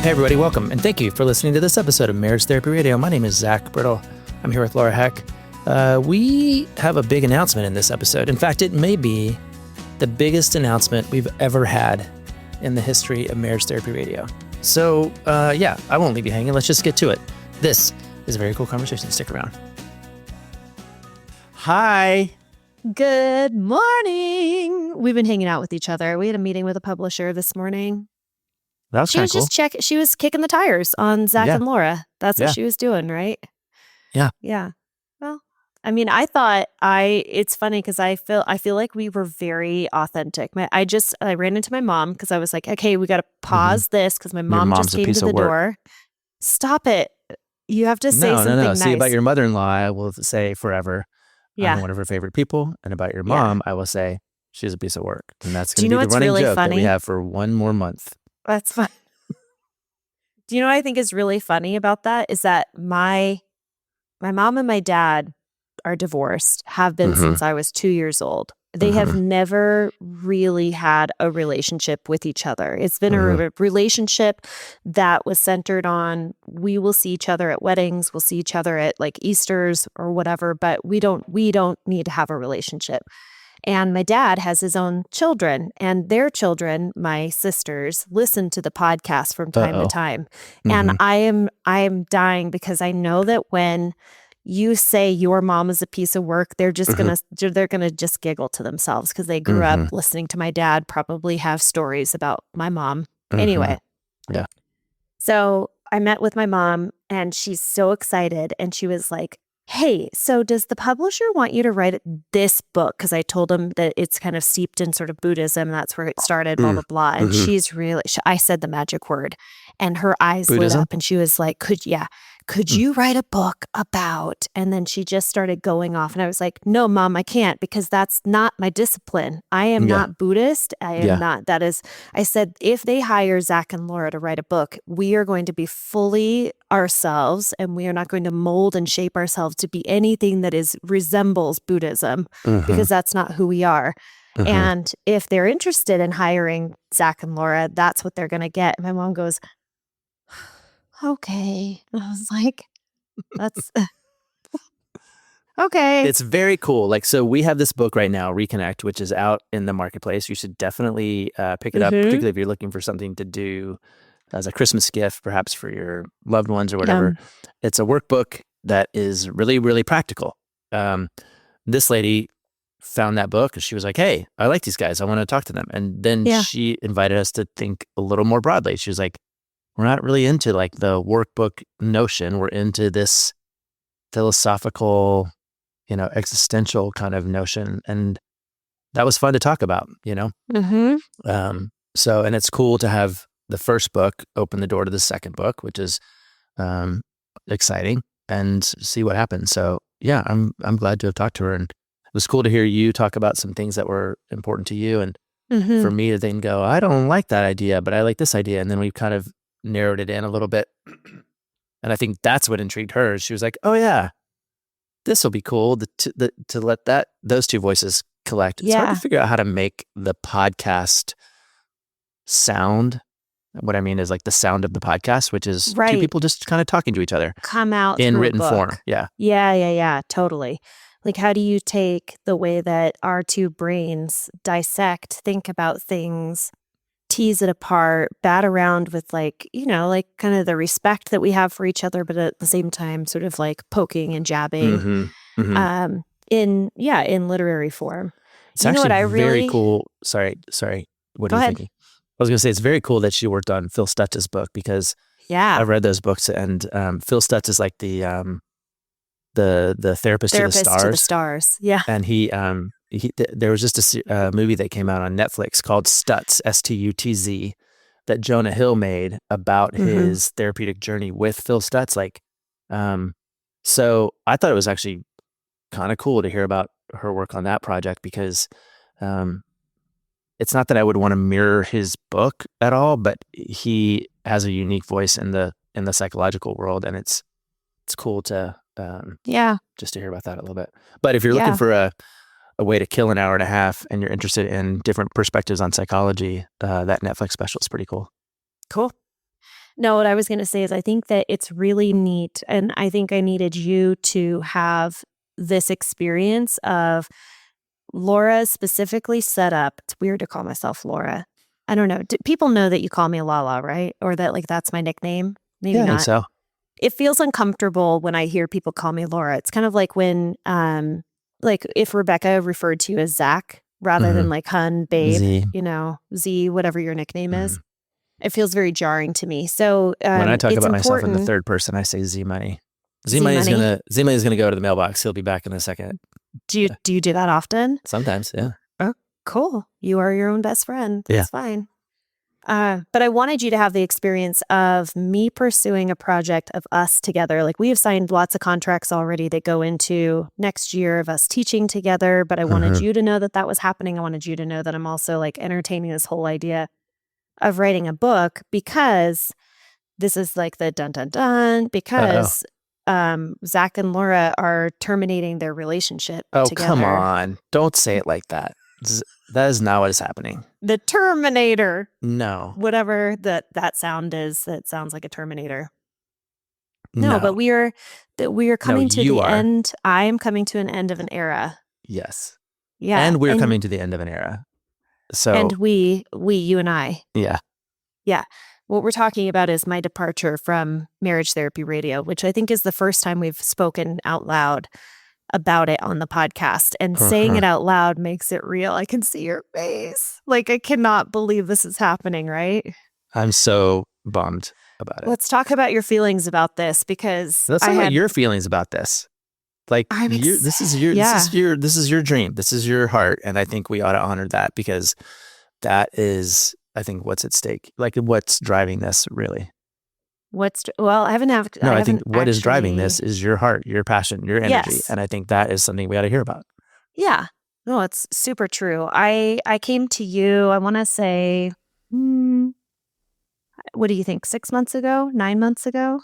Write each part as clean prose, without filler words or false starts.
Hey everybody, welcome, and thank you for listening to this episode of Marriage Therapy Radio. My name is Zach Brittle. I'm here with Laura Heck. We have a big announcement in this episode. In fact, it may be the biggest announcement we've ever had in the history of Marriage Therapy Radio. So, I won't leave you hanging. Let's just get to it. This is a very cool conversation. Stick around. Hi. Good morning. We've been hanging out with each other. We had a meeting with a publisher this morning. That was kind of cool. She was kicking the tires on Zach and Laura. That's what she was doing, right? Yeah. Yeah. Well, I mean, it's funny because I feel like we were very authentic. I ran into my mom because I was like, okay, we got to pause this because my mom just came to the door. Stop it. You have to say something nice. See, about your mother-in-law, I will say forever. Yeah. I'm one of her favorite people. And about your mom, I will say she's a piece of work. And that's going to be the running joke that we have for one more month. That's fun. Do you know what I think is really funny about that? Is that my mom and my dad are divorced, have been since I was 2 years old. They have never really had a relationship with each other. It's been a relationship that was centered on we will see each other at weddings, we'll see each other at like Easters or whatever, but we don't need to have a relationship. And my dad has his own children, and their children, my sisters, listen to the podcast from time to time. And I am dying because I know that when you say your mom is a piece of work, they're just they're gonna just giggle to themselves because they grew up listening to my dad probably have stories about my mom. Anyway. Yeah. So I met with my mom and she's so excited, and she was like, hey, so does the publisher want you to write this book? Because I told him that it's kind of steeped in sort of Buddhism. That's where it started, blah, blah, blah. And she's really, I said the magic word and her eyes Buddhism? lit up and she was like, could you write a book about? And then she just started going off. And I was like, no, Mom, I can't, because that's not my discipline. I am not Buddhist. I am not. I said, if they hire Zach and Laura to write a book, we are going to be fully ourselves, and we are not going to mold and shape ourselves to be anything that resembles Buddhism, because that's not who we are. And if they're interested in hiring Zach and Laura, that's what they're going to get. And my mom goes, okay. And I was like, that's okay. It's very cool. So we have this book right now, Reconnect, which is out in the marketplace. You should definitely pick it up, particularly if you're looking for something to do as a Christmas gift, perhaps for your loved ones or whatever. It's a workbook that is really, really practical. This lady found that book and she was like, hey, I like these guys. I want to talk to them. And then she invited us to think a little more broadly. She was like, we're not really into like the workbook notion. We're into this philosophical, existential kind of notion. And that was fun to talk about, and it's cool to have the first book open the door to the second book, which is exciting, and see what happens. So yeah, I'm glad to have talked to her, and it was cool to hear you talk about some things that were important to you, and for me to then go, I don't like that idea, but I like this idea, and then we kind of narrowed it in a little bit. And I think that's what intrigued her. She was like, oh yeah, this will be cool to let those two voices collect. It's hard to figure out how to make the podcast sound. What I mean is like the sound of the podcast, which is two people just kind of talking to each other. Come out in written form. Yeah. Yeah. Totally. Like, how do you take the way that our two brains dissect, think about things, tease it apart, bat around with like kind of the respect that we have for each other, but at the same time, sort of like poking and jabbing, in literary form. It's actually very cool. Sorry. What are you thinking? I was going to say, it's very cool that she worked on Phil Stutz's book, because I've read those books, and Phil Stutz is like the therapist to the stars. Yeah. And there was just a movie that came out on Netflix called Stutz, Stutz, that Jonah Hill made about his therapeutic journey with Phil Stutz. So I thought it was actually kind of cool to hear about her work on that project, because it's not that I would want to mirror his book at all, but he has a unique voice in the psychological world, and it's cool to just to hear about that a little bit. But if you're looking for a way to kill an hour and a half, and you're interested in different perspectives on psychology, that Netflix special is pretty cool. Cool. No, what I was going to say is I think that it's really neat. And I think I needed you to have this experience of Laura specifically set up. It's weird to call myself Laura. I don't know. People know that you call me Lala, right? Or that like that's my nickname? Maybe Yeah, I think not. so. It feels uncomfortable when I hear people call me Laura. It's kind of like when, like if Rebecca referred to you as Zach rather than like hun, babe, Z. Z, whatever your nickname is. It feels very jarring to me. So When I talk it's about myself in the important. third person, I say Z Money. Z Z Money Money. is gonna go to the mailbox. He'll be back in a second. Do you do that often? Sometimes, yeah. Oh, cool. You are your own best friend. Yeah. That's fine. But I wanted you to have the experience of me pursuing a project of us together. Like we have signed lots of contracts already that go into next year of us teaching together. But I wanted you to know that that was happening. I wanted you to know that I'm also like entertaining this whole idea of writing a book because this is like the dun dun dun because Zach and Laura are terminating their relationship together. Come on. Don't say it like that. That is not what is happening. The Terminator. No. Whatever that sound is, that sounds like a Terminator. No, but we are coming to the end. I am coming to an end of an era. Yes. Yeah. And we're coming to the end of an era. So and you and I. Yeah. Yeah. What we're talking about is my departure from Marriage Therapy Radio, which I think is the first time we've spoken out loud about it on the podcast. And saying it out loud makes it real. I can see your face. Like, I cannot believe this is happening, right? I'm so bummed about it. Let's talk about your feelings about this because let's talk about your feelings about this. Like this is your dream. This is your heart. And I think we ought to honor that because that is, I think, what's at stake. Like what's driving this really. I think what is driving this is your heart, your passion, your energy. Yes. And I think that is something we ought to hear about. Yeah. No, it's super true. I came to you, I want to say, what do you think? 6 months ago, 9 months ago?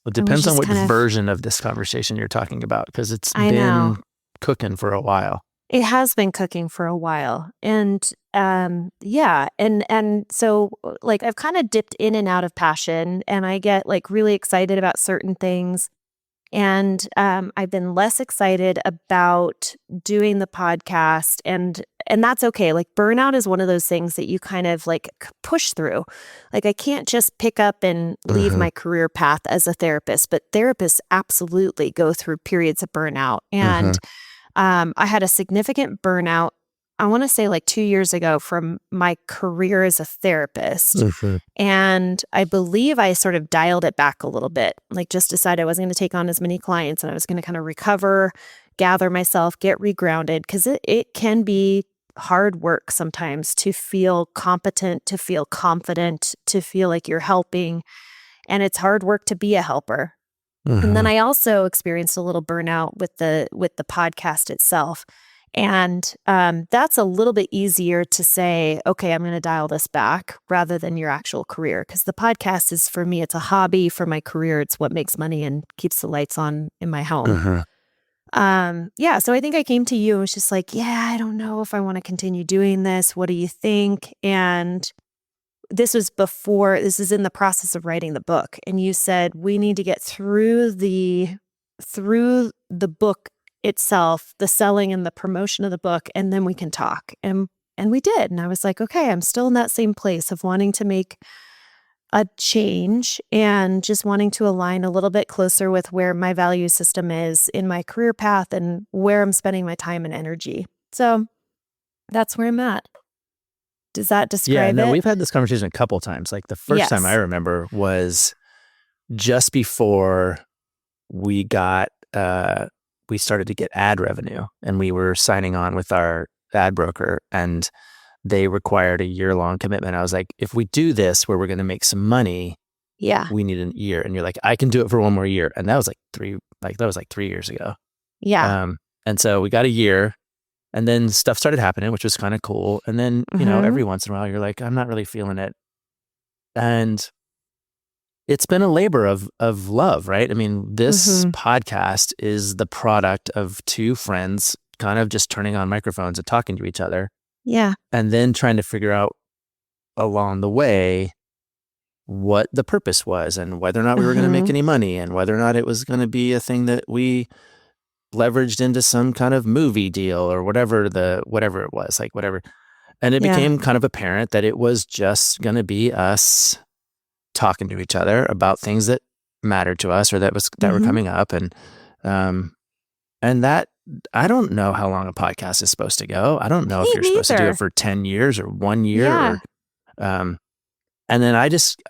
Well, it depends on what version of this conversation you're talking about because it's been cooking for a while. It has been cooking for a while. And yeah. And so like I've kind of dipped in and out of passion and I get like really excited about certain things. And I've been less excited about doing the podcast and that's okay. Like burnout is one of those things that you kind of like push through. Like I can't just pick up and leave my career path as a therapist, but therapists absolutely go through periods of burnout. And I had a significant burnout, I want to say like 2 years ago from my career as a therapist. And I believe I sort of dialed it back a little bit, like just decided I wasn't going to take on as many clients and I was going to kind of recover, gather myself, get regrounded, because it can be hard work sometimes to feel competent, to feel confident, to feel like you're helping. And it's hard work to be a helper. And then I also experienced a little burnout with the podcast itself. And that's a little bit easier to say, okay, I'm going to dial this back rather than your actual career. Because the podcast is, for me, it's a hobby. For my career, it's what makes money and keeps the lights on in my home. Yeah, so I think I came to you and was just like, yeah, I don't know if I want to continue doing this. What do you think? And this is in the process of writing the book. And you said, we need to get through the book itself, the selling and the promotion of the book, and then we can talk. And we did. And I was like, okay, I'm still in that same place of wanting to make a change and just wanting to align a little bit closer with where my value system is in my career path and where I'm spending my time and energy. So that's where I'm at. Does that describe it? We've had this conversation a couple times. Like the first time I remember was just before we got, we started to get ad revenue and we were signing on with our ad broker and they required a year-long commitment. I was like, if we do this where we're going to make some money, we need a year. And you're like, I can do it for one more year. And that was like 3 years ago. Yeah. And so we got a year. And then stuff started happening, which was kind of cool. And then, you know, every once in a while, you're like, I'm not really feeling it. And it's been a labor of love, right? I mean, this podcast is the product of two friends kind of just turning on microphones and talking to each other. Yeah. And then trying to figure out along the way what the purpose was and whether or not we were going to make any money and whether or not it was going to be a thing that we leveraged into some kind of movie deal or whatever it was, like whatever. And it became kind of apparent that it was just going to be us talking to each other about things that mattered to us or that were coming up. And that, I don't know how long a podcast is supposed to go. I don't know if you're supposed to do it for 10 years or 1 year. Yeah. Or, and then I just,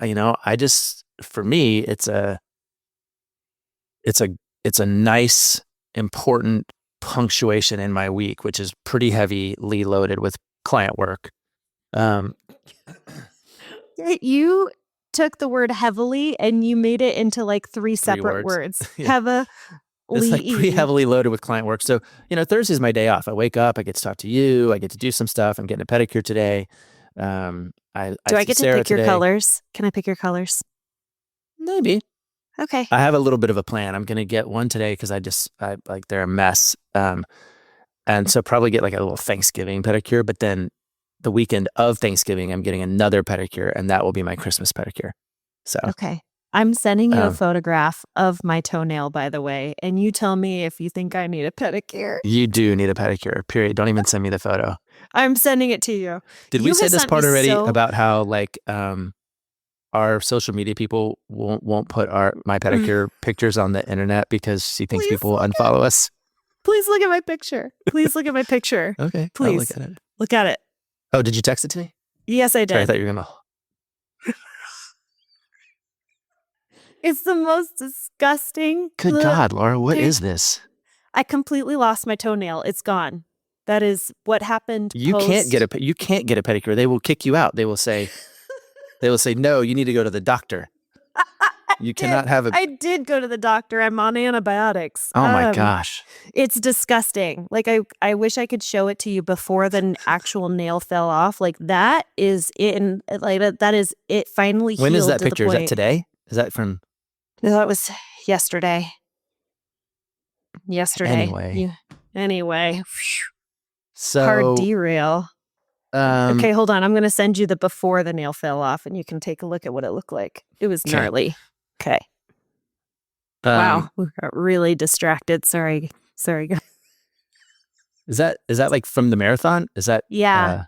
for me, it's a nice, important punctuation in my week, which is pretty heavily loaded with client work. You took the word heavily and you made it into like three separate words. Yeah. It's like pretty heavily loaded with client work. So, Thursday's my day off. I wake up, I get to talk to you, I get to do some stuff. I'm getting a pedicure today. Do I get to pick your colors? Can I pick your colors? Maybe. Okay. I have a little bit of a plan. I'm going to get one today because they're a mess. And so probably get like a little Thanksgiving pedicure, but then the weekend of Thanksgiving, I'm getting another pedicure and that will be my Christmas pedicure. So, okay. I'm sending you a photograph of my toenail, by the way, and you tell me if you think I need a pedicure. You do need a pedicure, period. Don't even send me the photo. I'm sending it to you. Did we say this part already about how like our social media people won't put my pedicure pictures on the internet because she thinks people will unfollow us? Please look at my picture. Please look at my picture. Okay, please I'll look at it. Look at it. Oh, did you text it to me? Yes, I did. Sorry, I thought you were gonna. It's the most disgusting. Good God, Laura, what is this? I completely lost my toenail. It's gone. That is what happened. You can't get a pedicure. They will kick you out. They will say, no, you need to go to the doctor. You cannot have I did go to the doctor. I'm on antibiotics. Oh my gosh. It's disgusting. Like I wish I could show it to you before the actual nail fell off. Like that is it. Finally healed. When is that picture? Is that today? Is that from? No, that was yesterday. Anyway. So hard derail. Okay, hold on. I'm going to send you the before the nail fell off, and you can take a look at what it looked like. It was gnarly. Okay. Wow, we got really distracted. Sorry. Is that like from the marathon? Is that? Yeah.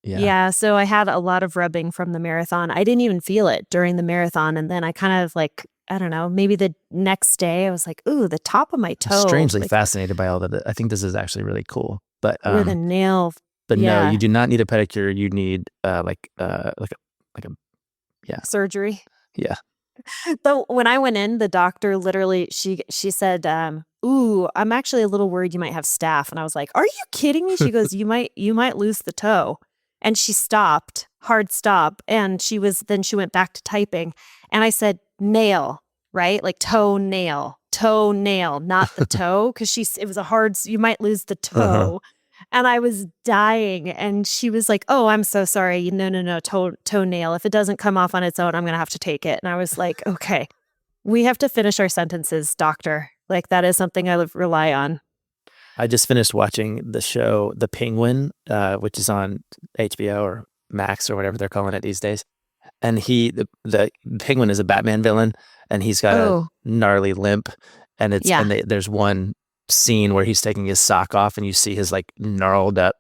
Yeah. So I had a lot of rubbing from the marathon. I didn't even feel it during the marathon, and then I kind of like, I don't know, maybe the next day I was like, ooh, the top of my toe. I'm strangely fascinated by all of it. I think this is actually really cool. But where the nail. But no, you do not need a pedicure. You need surgery. Yeah. But when I went in, the doctor literally she said, "Ooh, I'm actually a little worried you might have staph." And I was like, "Are you kidding me?" She goes, "You might lose the toe." And she stopped, hard stop, and she went back to typing. And I said, "Nail, right? Like toenail, not the toe," because it was a hard. You might lose the toe. And I was dying, and she was like, "Oh, I'm so sorry. No, toenail. If it doesn't come off on its own, I'm going to have to take it." And I was like, "Okay, we have to finish our sentences, doctor. Like that is something I rely on." I just finished watching the show The Penguin, which is on HBO or Max or whatever they're calling it these days. And the Penguin is a Batman villain, and he's got a gnarly limp, and there's one scene where he's taking his sock off and you see his like gnarled up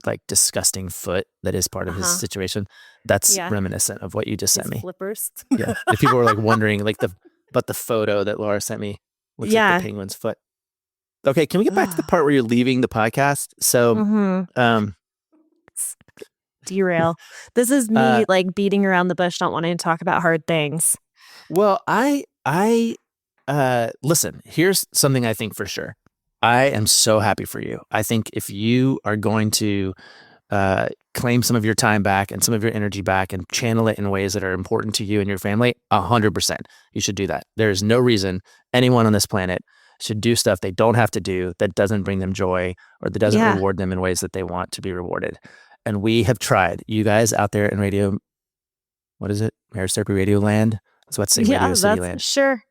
like disgusting foot that is part of his situation. That's reminiscent of what you just sent me. Flippers. Yeah. If people were like wondering like the photo that Laura sent me looks like the penguin's foot. Okay, can we get back to the part where you're leaving the podcast? So derail. This is me like beating around the bush, not wanting to talk about hard things. Well, I listen, here's something I think for sure. I am so happy for you. I think if you are going to claim some of your time back and some of your energy back and channel it in ways that are important to you and your family, 100%, you should do that. There is no reason anyone on this planet should do stuff they don't have to do that doesn't bring them joy or that doesn't reward them in ways that they want to be rewarded. And we have tried. You guys out there in radio, what is it? Marriage Therapy Radio Land? That's what I say, Radio City Land. Sure.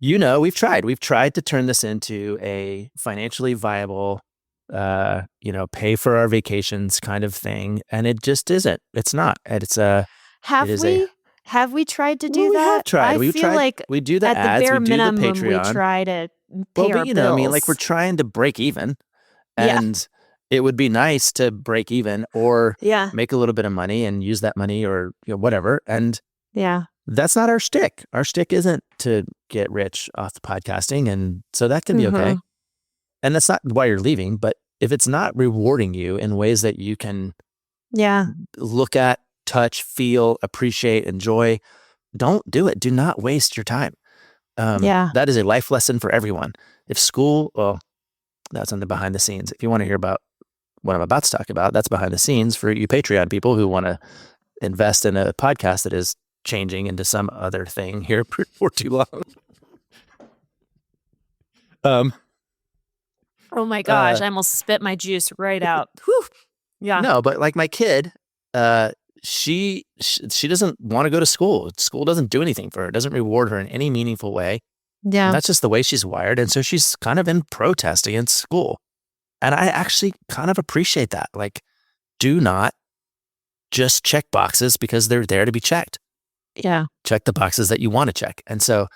We've tried. We've tried to turn this into a financially viable, pay for our vacations kind of thing. And it just isn't. It's not. And Have we tried to do we that? have tried. I feel like We do the at the ads. bare We do the minimum, we Patreon. try to Well, pay but our you know, I mean, like we're bills. trying to break even, Yeah. and it would be nice to break even or Yeah. make a little bit of money and use that money or whatever. And Yeah. that's not our shtick. Our shtick isn't to get rich off the podcasting, and so that can be okay. And that's not why you're leaving. But if it's not rewarding you in ways that you can look at, touch, feel, appreciate, enjoy, don't do it. Do not waste your time. That is a life lesson for everyone. If school, well, that's on the behind the scenes. If you want to hear about what I'm about to talk about, that's behind the scenes for you Patreon people who want to invest in a podcast that is changing into some other thing here for too long. Oh my gosh, I almost spit my juice right out. Whew. Yeah. No, but like my kid, she doesn't want to go to school. School doesn't do anything for her. It doesn't reward her in any meaningful way. Yeah. And that's just the way she's wired. And so she's kind of in protest against school. And I actually kind of appreciate that. Like, do not just check boxes because they're there to be checked. Yeah. Check the boxes that you want to check. And so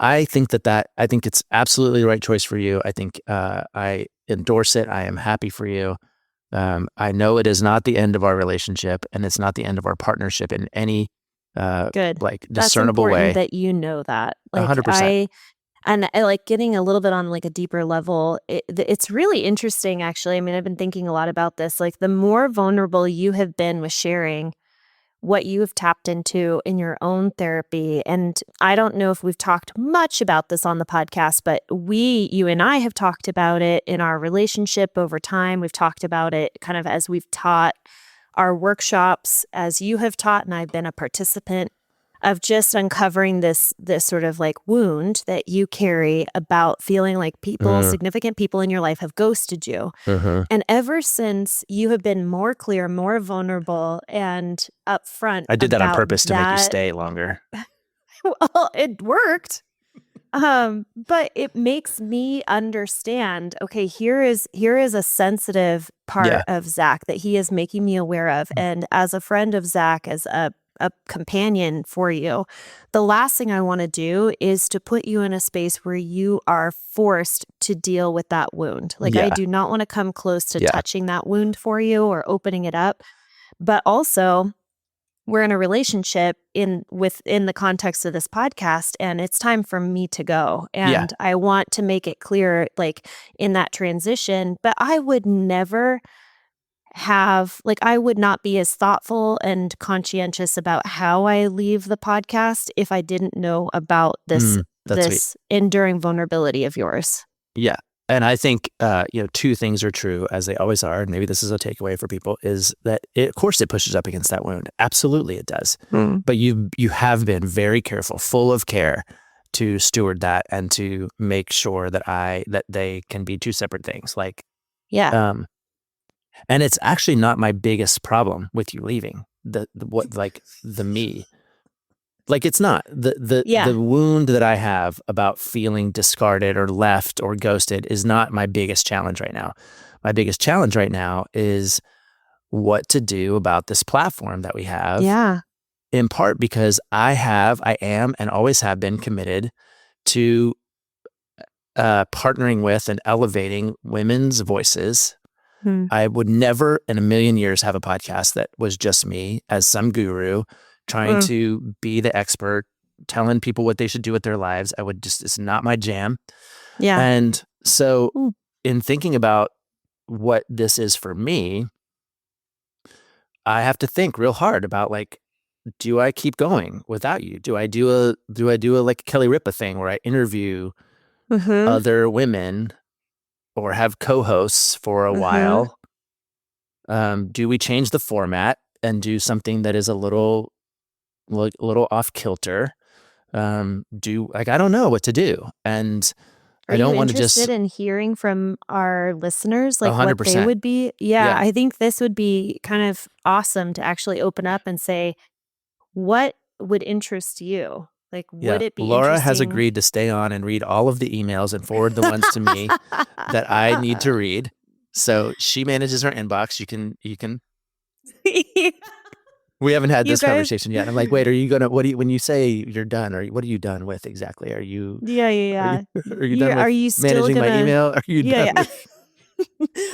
I think I think it's absolutely the right choice for you. I think I endorse it. I am happy for you. I know it is not the end of our relationship, and it's not the end of our partnership in any good, like discernible That's important way. that you know that. Like 100%. I like getting a little bit on like a deeper level. It's really interesting, actually. I mean, I've been thinking a lot about this. Like the more vulnerable you have been with sharing what you have tapped into in your own therapy. And I don't know if we've talked much about this on the podcast, but you and I have talked about it in our relationship over time. We've talked about it kind of as we've taught our workshops, as you have taught, and I've been a participant of just uncovering this sort of like wound that you carry about feeling like significant people in your life have ghosted you. And ever since you have been more clear, more vulnerable, and upfront. I did that on purpose to make you stay longer. Well, it worked. But it makes me understand, okay, here is a sensitive part of Zach that he is making me aware of. And as a friend of Zach, as a companion for you, the last thing I want to do is to put you in a space where you are forced to deal with that wound. Like I do not want to come close to touching that wound for you or opening it up. But also, we're in a relationship within the context of this podcast, and it's time for me to go. And I want to make it clear, like in that transition, but I would never I would not be as thoughtful and conscientious about how I leave the podcast if I didn't know about this enduring vulnerability of yours. Yeah. And I think, two things are true, as they always are, and maybe this is a takeaway for people, is that of course it pushes up against that wound. Absolutely it does. But you have been very careful, full of care to steward that and to make sure that they can be two separate things. Like, and it's actually not my biggest problem with you leaving. The me. Like it's not the wound that I have about feeling discarded or left or ghosted is not my biggest challenge right now. My biggest challenge right now is what to do about this platform that we have. Yeah. In part because I am, and always have been committed to partnering with and elevating women's voices. I would never in a million years have a podcast that was just me as some guru trying to be the expert, telling people what they should do with their lives. It's not my jam. Yeah. And so in thinking about what this is for me, I have to think real hard about like, do I keep going without you? Do I do a like Kelly Ripa thing where I interview other women or have co-hosts for a while? Do we change the format and do something that is a little off kilter? I don't know what to do. And I don't want to just... Are you interested in hearing from our listeners, like 100%. what they would be? Yeah, I think this would be kind of awesome to actually open up and say, what would interest you? Like, would it be Laura interesting? has agreed to stay on and read all of the emails and forward the ones to me that I need to read. So she manages her inbox. You can We haven't had You this guys? conversation yet. I'm like, wait, are you gonna? When you say you're done, or what are you done with exactly? Are you? Yeah. Are you done Are with you still managing my gonna? email? Are you done Yeah. with?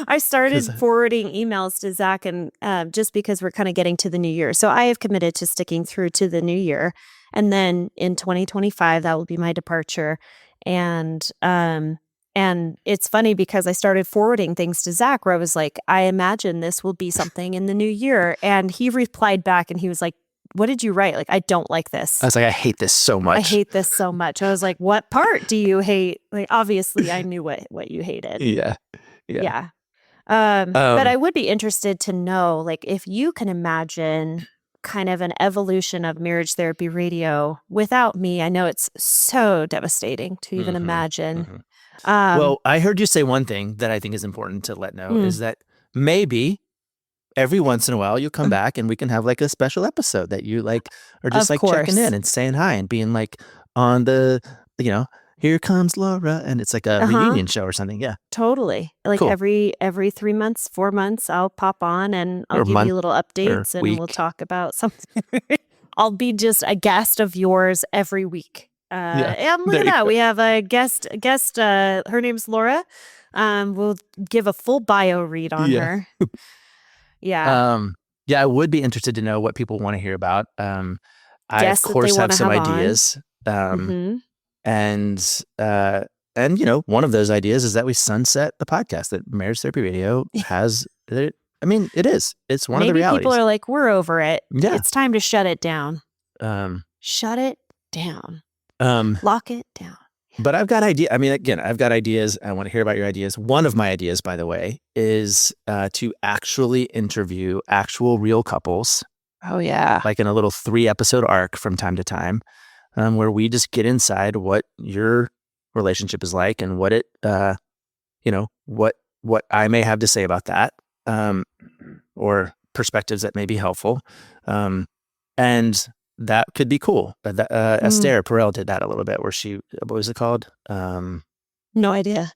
I Because started forwarding emails to Zach, and just because we're kind of getting to the new year. So I have committed to sticking through to the new year. And then in 2025, that will be my departure. And it's funny because I started forwarding things to Zach where I was like, I imagine this will be something in the new year. And he replied back and he was like, what did you write? Like, I don't like this. I was like, I hate this so much. I hate this so much. I was like, what part do you hate? Like, obviously I knew what you hated. Yeah. Yeah. But I would be interested to know, like, if you can imagine kind of an evolution of marriage therapy radio without me. I know it's so devastating to even imagine. Well, I heard you say one thing that I think is important to let know is that maybe every once in a while you'll come back and we can have like a special episode that you like are just like checking in and saying hi and being like on the, here comes Laura, and it's like a reunion show or something. Yeah. Totally. Like cool. every 3 months, 4 months, I'll pop on and I'll give you little updates and we'll talk about something. I'll be just a guest of yours every week. And look at that. We have a guest, her name's Laura. We'll give a full bio read on her. Yeah. Yeah, I would be interested to know what people want to hear about. I of course have some ideas. And one of those ideas is that we sunset the podcast, that Marriage Therapy Radio has. I mean, it is. It's one of the realities. Maybe people are like, we're over it. Yeah. It's time to shut it down. Shut it down. Lock it down. Yeah. But I've got ideas. I mean, again, I've got ideas. I want to hear about your ideas. One of my ideas, by the way, is to actually interview actual real couples. Oh, yeah. Like in a little 3-episode arc from time to time, where we just get inside what your relationship is like and what it, what I may have to say about that, or perspectives that may be helpful. And that could be cool. Esther Perel did that a little bit where what was it called? No idea.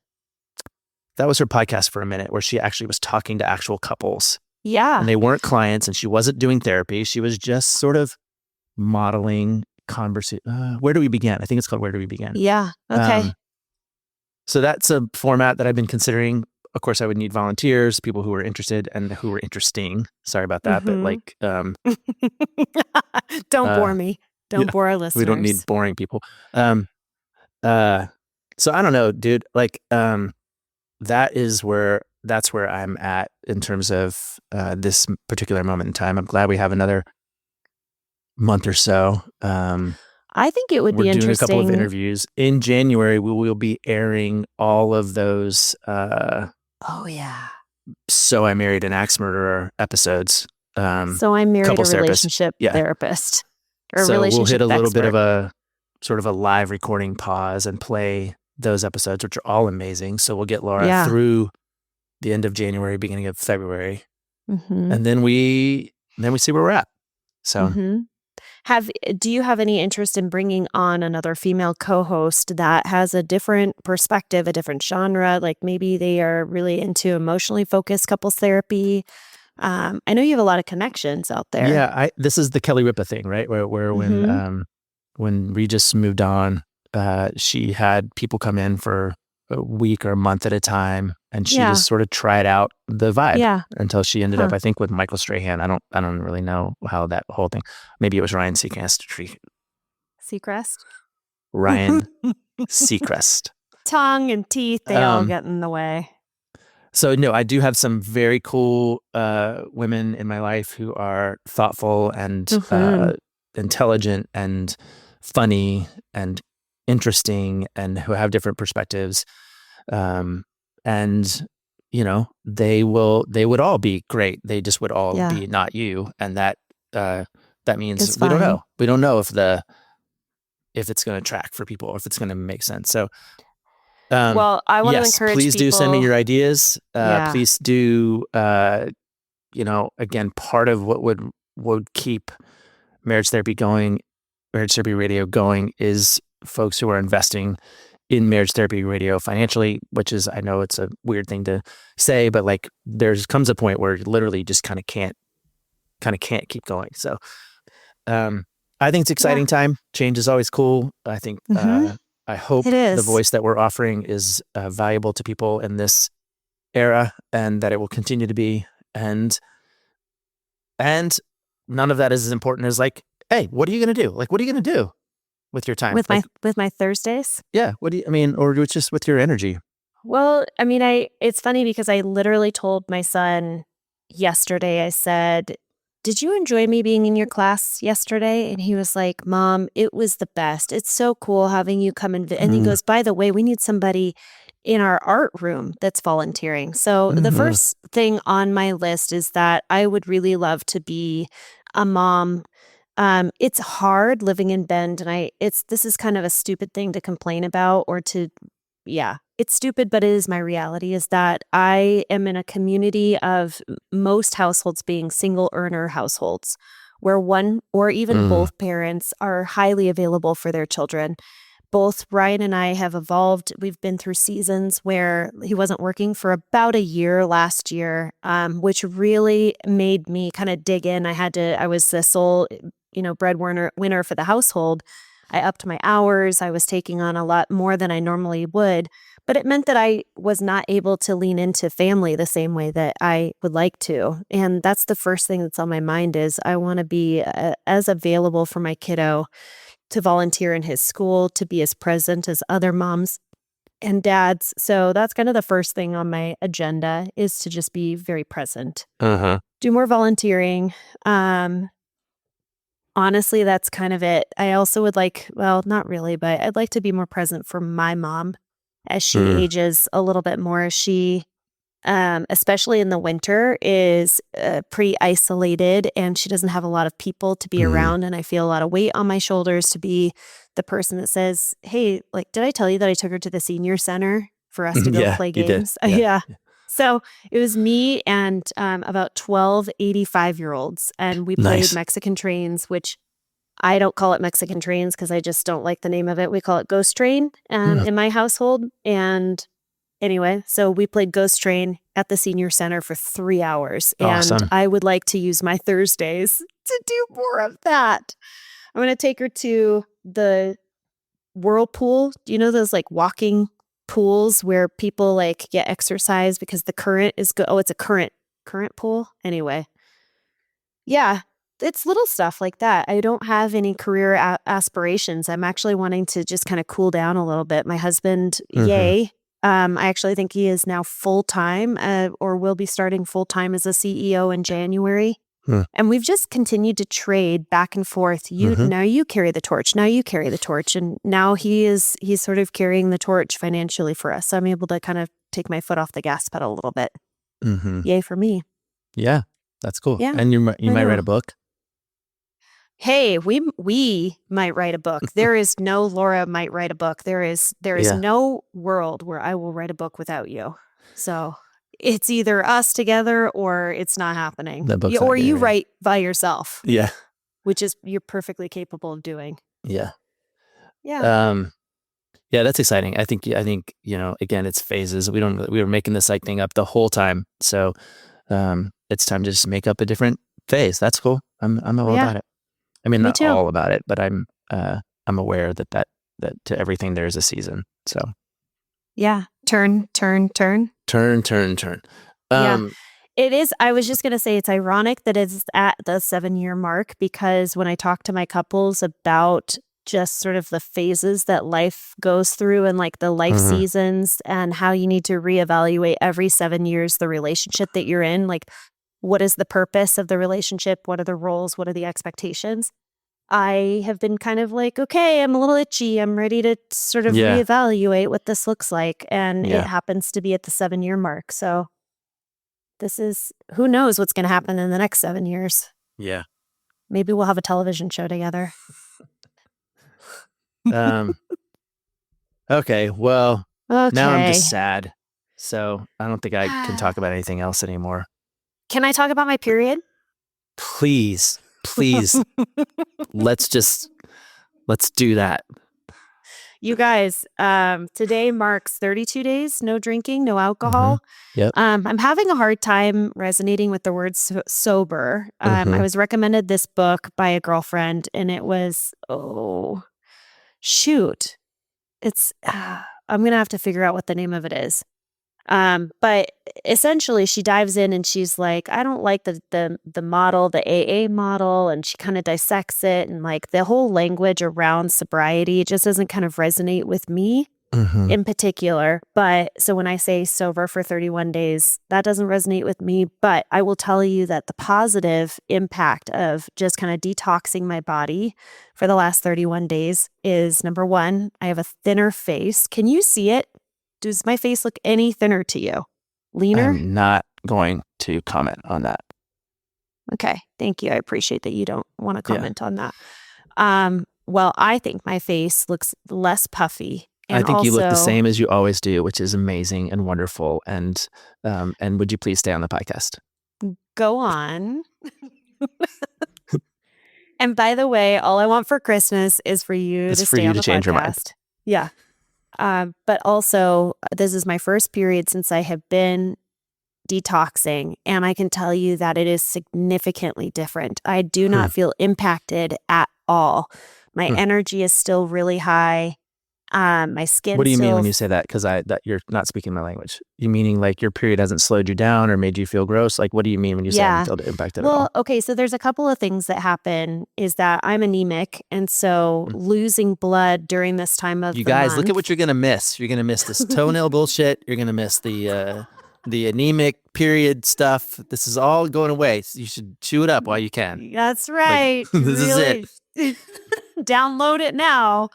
That was her podcast for a minute where she actually was talking to actual couples. Yeah. And they weren't clients and she wasn't doing therapy. She was just sort of modeling conversation. Where do we begin? I think it's called Where Do We Begin? Yeah. Okay. So that's a format that I've been considering. Of course, I would need volunteers, people who are interested and who are interesting. Sorry about that, but like, don't bore me. Don't bore our listeners. We don't need boring people. So I don't know, dude. Like, that's where I'm at in terms of this particular moment in time. I'm glad we have another month or so. I think it would be interesting. We're doing a couple of interviews. In January, we will be airing all of those oh, yeah. So I Married an Axe Murderer episodes. So I Married a Relationship Therapist. Or so relationship we'll hit a little expert. bit of a sort of a live recording pause and play those episodes, which are all amazing. So we'll get Laura through the end of January, beginning of February. And then we see where we're at. So do you have any interest in bringing on another female co-host that has a different perspective, a different genre? Like maybe they are really into emotionally focused couples therapy. I know you have a lot of connections out there. Yeah, this is the Kelly Ripa thing, right? Where when Regis moved on, she had people come in for a week or a month at a time, and she just sort of tried out the vibe until she ended up, I think, with Michael Strahan. I don't really know how that whole thing. Maybe it was Ryan Seacrest. Ryan Seacrest. Tongue and teeth, they all get in the way. So no, I do have some very cool women in my life who are thoughtful and intelligent and funny and interesting and who have different perspectives. And they would all be great. They just would all be not you. And that means we don't know. We don't know if it's going to track for people or if it's going to make sense. So well, I want to encourage please people. Do send me your ideas. Please do, again, part of what would keep Marriage Therapy Radio going is folks who are investing in Marriage Therapy Radio financially, which is, I know it's a weird thing to say, but like comes a point where you literally just kind of can't kind of can't keep going. So I think it's exciting time. Change is always cool. I think I hope the voice that we're offering is valuable to people in this era, and that it will continue to be. And none of that is as important as like, hey, what are you going to do? Like, what are you going to do with your time? With my Thursdays? Yeah. Or just with your energy? Well, I mean, it's funny because I literally told my son yesterday, I said, "Did you enjoy me being in your class yesterday?" And he was like, "Mom, it was the best. It's so cool having you come and he goes, "By the way, we need somebody in our art room that's volunteering." So the first thing on my list is that I would really love to be a mom. It's hard living in Bend, and this is kind of a stupid thing to complain about it's stupid, but it is my reality, is that I am in a community of most households being single earner households where one or even both parents are highly available for their children. Both Ryan and I have evolved. We've been through seasons where he wasn't working for about a year last year, which really made me kind of dig in. I was the sole, breadwinner for the household. I upped my hours. I was taking on a lot more than I normally would, but it meant that I was not able to lean into family the same way that I would like to. And that's the first thing that's on my mind is I want to be as available for my kiddo, to volunteer in his school, to be as present as other moms and dads. So that's kind of the first thing on my agenda, is to just be very present. Do more volunteering. Honestly, that's kind of it. I also would not really, but I'd like to be more present for my mom as she ages a little bit more. She, especially in the winter, is pretty isolated, and she doesn't have a lot of people to be around. And I feel a lot of weight on my shoulders to be the person that says, "Hey, did I tell you that I took her to the senior center for us to go play games?" Yeah. So it was me and about 12 85-year-olds, and we played Mexican Trains, which I don't call it Mexican Trains because I just don't like the name of it. We call it Ghost Train in my household. And anyway, so we played Ghost Train at the senior center for 3 hours. Awesome. And I would like to use my Thursdays to do more of that. I'm going to take her to the whirlpool. Do you know those walking pools where people get exercise because the current is good? Oh, it's a current pool. Anyway. Yeah, it's little stuff like that. I don't have any career aspirations. I'm actually wanting to just kind of cool down a little bit. My husband, yay. I actually think he is now full-time or will be starting full-time as a CEO in January. And we've just continued to trade back and forth. Now you carry the torch. Now you carry the torch. And now he's sort of carrying the torch financially for us. So I'm able to kind of take my foot off the gas pedal a little bit. Yay for me. Yeah, that's cool. Yeah, and you might write a book. Hey, we might write a book. There is no Laura might write a book. There is no world where I will write a book without you. So it's either us together or it's not happening. Or you write by yourself. Yeah. Which is you're perfectly capable of doing. Yeah. Yeah. Yeah, that's exciting. I think again, it's phases. We were making the psych thing up the whole time. So it's time to just make up a different phase. That's cool. I'm all about it. I mean, not all about it, but I'm aware that to everything there's a season. So yeah, turn. Yeah, it is. I was just going to say it's ironic that it's at the 7-year mark, because when I talk to my couples about just sort of the phases that life goes through and the life seasons and how you need to reevaluate every 7 years the relationship that you're in, what is the purpose of the relationship? What are the roles? What are the expectations? I have been kind of okay, I'm a little itchy. I'm ready to sort of reevaluate what this looks like. And it happens to be at the 7-year mark. So who knows what's going to happen in the next 7 years. Yeah. Maybe we'll have a television show together. Okay. Well, now I'm just sad. So I don't think I can talk about anything else anymore. Can I talk about my period? Please. Let's do that. You guys, today marks 32 days, no drinking, no alcohol. Yep. I'm having a hard time resonating with the word sober. I was recommended this book by a girlfriend, and it was, it's, I'm going to have to figure out what the name of it is. But essentially she dives in and she's like, I don't like the model, the AA model. And she kind of dissects it, and like the whole language around sobriety, it just doesn't kind of resonate with me in particular. But so when I say sober for 31 days, that doesn't resonate with me. But I will tell you that the positive impact of just kind of detoxing my body for the last 31 days is, number one, I have a thinner face. Can you see it? Does my face look any thinner to you? Leaner? I'm not going to comment on that. Okay. Thank you. I appreciate that you don't want to comment on that. Well, I think my face looks less puffy. And I think you look the same as you always do, which is amazing and wonderful. And would you please stay on the podcast? Go on. And by the way, all I want for Christmas is for you to stay on the podcast. Change your mind. Yeah. But also, this is my first period since I have been detoxing, and I can tell you that it is significantly different. I do not feel impacted at all. My energy is still really high. My skin. What do you mean when you say that? Because that you're not speaking my language. You meaning like your period hasn't slowed you down or made you feel gross? Like, what do you mean when you say I don't feel impacted at all? Well, okay, so there's a couple of things that happen. Is that I'm anemic, and so losing blood during this time of you guys, look at what you're gonna miss. You're gonna miss this toenail bullshit. You're gonna miss the anemic period stuff. This is all going away. So you should chew it up while you can. That's right. Like, this is it. Download it now.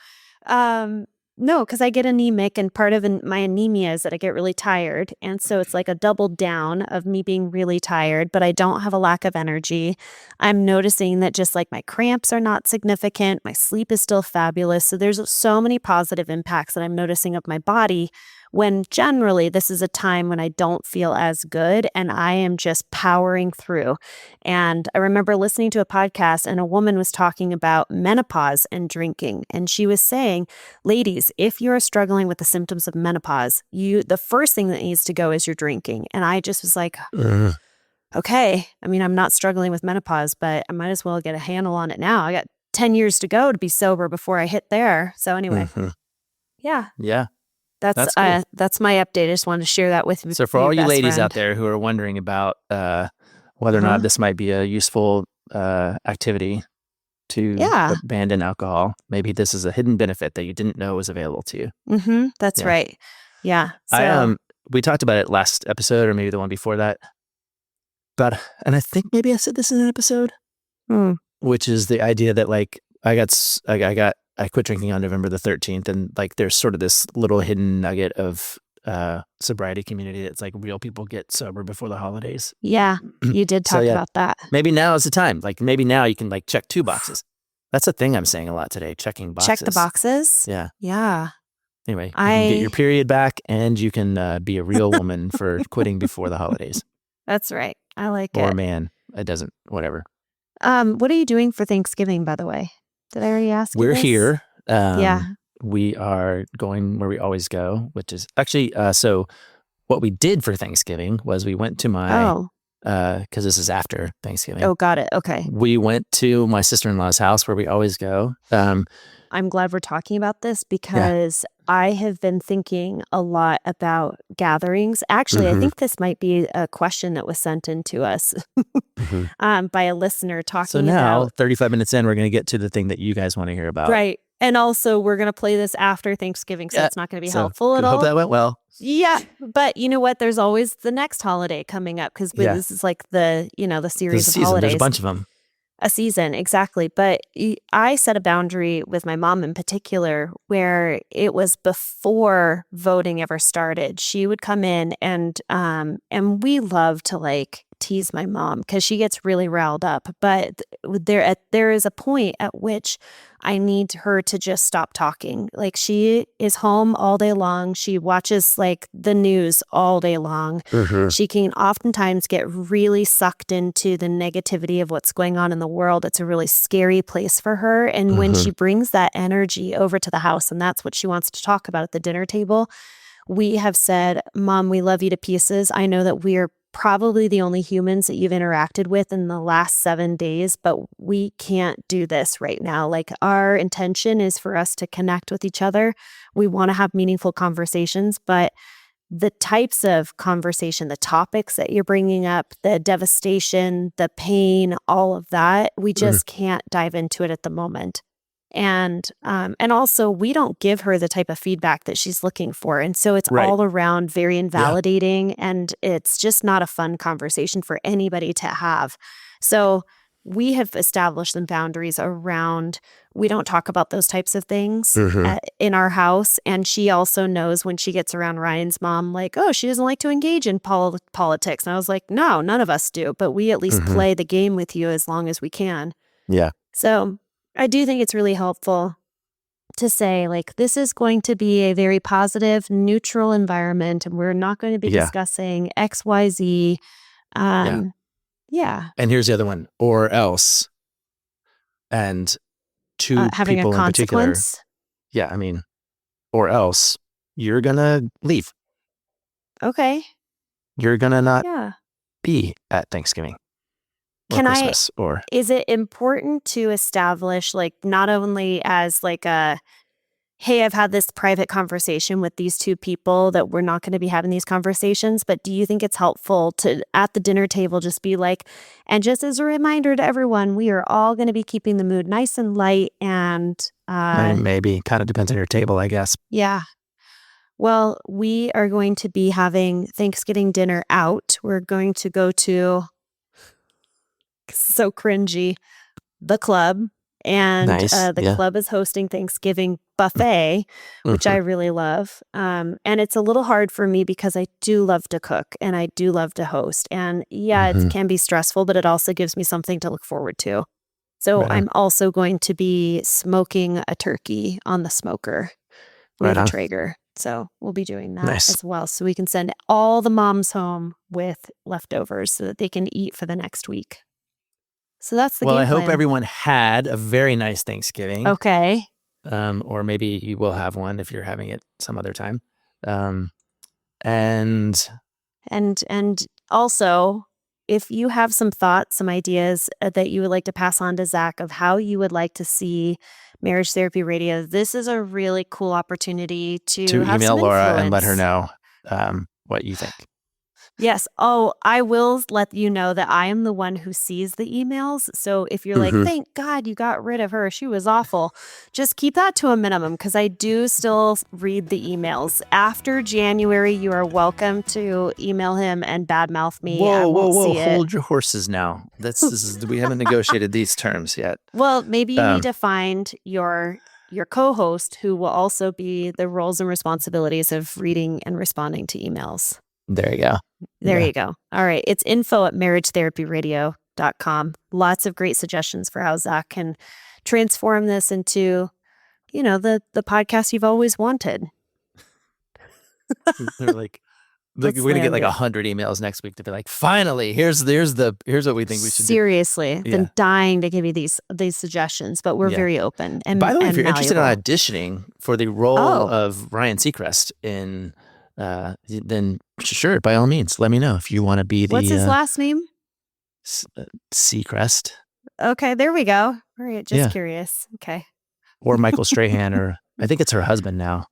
No, because I get anemic, and part of my anemia is that I get really tired. And so it's like a double down of me being really tired, but I don't have a lack of energy. I'm noticing that just like my cramps are not significant, my sleep is still fabulous. So there's so many positive impacts that I'm noticing of my body, when generally this is a time when I don't feel as good and I am just powering through. And I remember listening to a podcast, and a woman was talking about menopause and drinking. And she was saying, ladies, if you're struggling with the symptoms of menopause, the first thing that needs to go is your drinking. And I just was like, okay, I mean, I'm not struggling with menopause, but I might as well get a handle on it now. I got 10 years to go to be sober before I hit there. So anyway, yeah. That's cool. That's my update. I just wanted to share that with you. So for all you ladies out there who are wondering about whether or not this might be a useful activity to abandon alcohol, maybe this is a hidden benefit that you didn't know was available to you. That's right. Yeah. So, we talked about it last episode, or maybe the one before that. And I think maybe I said this in an episode, which is the idea that like I quit drinking on November the 13th, and like there's sort of this little hidden nugget of sobriety community that's like real people get sober before the holidays. Yeah, you did talk about that. Maybe now is the time. Like maybe now you can like check 2 boxes. That's a thing I'm saying a lot today, checking boxes. Check the boxes? Yeah. Yeah. Anyway, you can get your period back, and you can be a real woman for quitting before the holidays. That's right. I like it. Or man, it doesn't, whatever. What are you doing for Thanksgiving, by the way? Did I already ask you We're this? here. We are going where we always go, which is actually, so what we did for Thanksgiving was we went to my, because this is after Thanksgiving. Oh, got it. Okay. We went to my sister-in-law's house where we always go. I'm glad we're talking about this because I have been thinking a lot about gatherings. Actually, I think this might be a question that was sent in to us by a listener talking about. So now, 35 minutes in, we're going to get to the thing that you guys want to hear about. Right. And also, we're going to play this after Thanksgiving, so it's not going to be helpful at all. Hope that went well. Yeah. But you know what? There's always the next holiday coming up because this is like the series of holidays. There's a bunch of them. A season, exactly. But I set a boundary with my mom in particular where it was before voting ever started. She would come in and we love to like tease my mom because she gets really riled up. But there is a point at which I need her to just stop talking. Like, she is home all day long. She watches like the news all day long. She can oftentimes get really sucked into the negativity of what's going on in the world. It's a really scary place for her. And when she brings that energy over to the house, and that's what she wants to talk about at the dinner table, we have said, Mom, we love you to pieces. I know that we are probably the only humans that you've interacted with in the last 7 days, but we can't do this right now. Like, our intention is for us to connect with each other. We want to have meaningful conversations, but the types of conversation, the topics that you're bringing up, the devastation, the pain, all of that, we just can't dive into it at the moment. And also, we don't give her the type of feedback that she's looking for. And so it's all around very invalidating, and it's just not a fun conversation for anybody to have. So we have established some boundaries around, we don't talk about those types of things in our house. And she also knows when she gets around Ryan's mom, like, oh, she doesn't like to engage in politics. And I was like, no, none of us do. But we at least play the game with you as long as we can. Yeah. So I do think it's really helpful to say, like, this is going to be a very positive, neutral environment, and we're not going to be discussing X, Y, Z. Yeah. And here's the other one, or else. And two having people a in particular. consequence. Yeah, I mean, or else you're going to leave. Okay. You're going to not be at Thanksgiving. Or Christmas, is it important to establish, like, not only as like a, hey, I've had this private conversation with these two people that we're not going to be having these conversations, but do you think it's helpful to, at the dinner table, just be like, and just as a reminder to everyone, we are all going to be keeping the mood nice and light, and maybe kind of depends on your table, I guess. Yeah. Well, we are going to be having Thanksgiving dinner out. We're going to go to, so cringy, the club, and the club is hosting Thanksgiving buffet, which I really love. And it's a little hard for me because I do love to cook and I do love to host. And it can be stressful, but it also gives me something to look forward to. So I'm also going to be smoking a turkey on the smoker with a Traeger. So we'll be doing that as well. So we can send all the moms home with leftovers so that they can eat for the next week. So that's the game plan. Well, I hope everyone had a very nice Thanksgiving. Okay. Or maybe you will have one if you're having it some other time. And also, if you have some thoughts, some ideas that you would like to pass on to Zach of how you would like to see Marriage Therapy Radio, this is a really cool opportunity to have email some Laura influence. And let her know what you think. Yes. Oh, I will let you know that I am the one who sees the emails. So if you're like, thank God you got rid of her, she was awful, just keep that to a minimum, because I do still read the emails. After January, you are welcome to email him and badmouth me. Whoa. Hold your horses now. This is we haven't negotiated these terms yet. Well, maybe you need to find your co-host, who will also be the roles and responsibilities of reading and responding to emails. There you go. There you go. All right. It's info@marriagetherapyradio.com. Lots of great suggestions for how Zach can transform this into, the podcast you've always wanted. They're like, we're going to get like 100 emails next week to be like, finally, here's what we think we should do. Seriously. Been dying to give you these suggestions, but we're very open. And by the way, if you're malleable. interested in auditioning for the role of Ryan Seacrest in then sure, by all means, let me know if you want to be the. What's his last name? Seacrest. Okay, there we go. All right, just curious. Okay. Or Michael Strahan, or I think it's her husband now,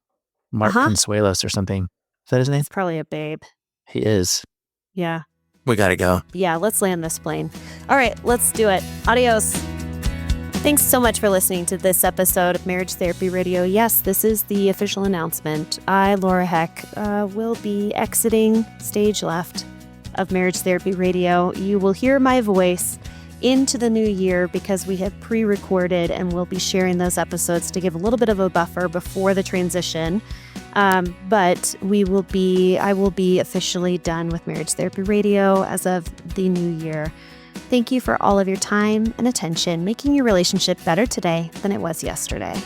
Mark Consuelos or something. Is that his name? It's probably a babe. He is. Yeah. We gotta go. Yeah, let's land this plane. All right, let's do it. Adios. Thanks so much for listening to this episode of Marriage Therapy Radio. Yes, this is the official announcement. I, Laura Heck, will be exiting stage left of Marriage Therapy Radio. You will hear my voice into the new year because we have pre-recorded and we'll be sharing those episodes to give a little bit of a buffer before the transition. But I will be officially done with Marriage Therapy Radio as of the new year. Thank you for all of your time and attention, making your relationship better today than it was yesterday.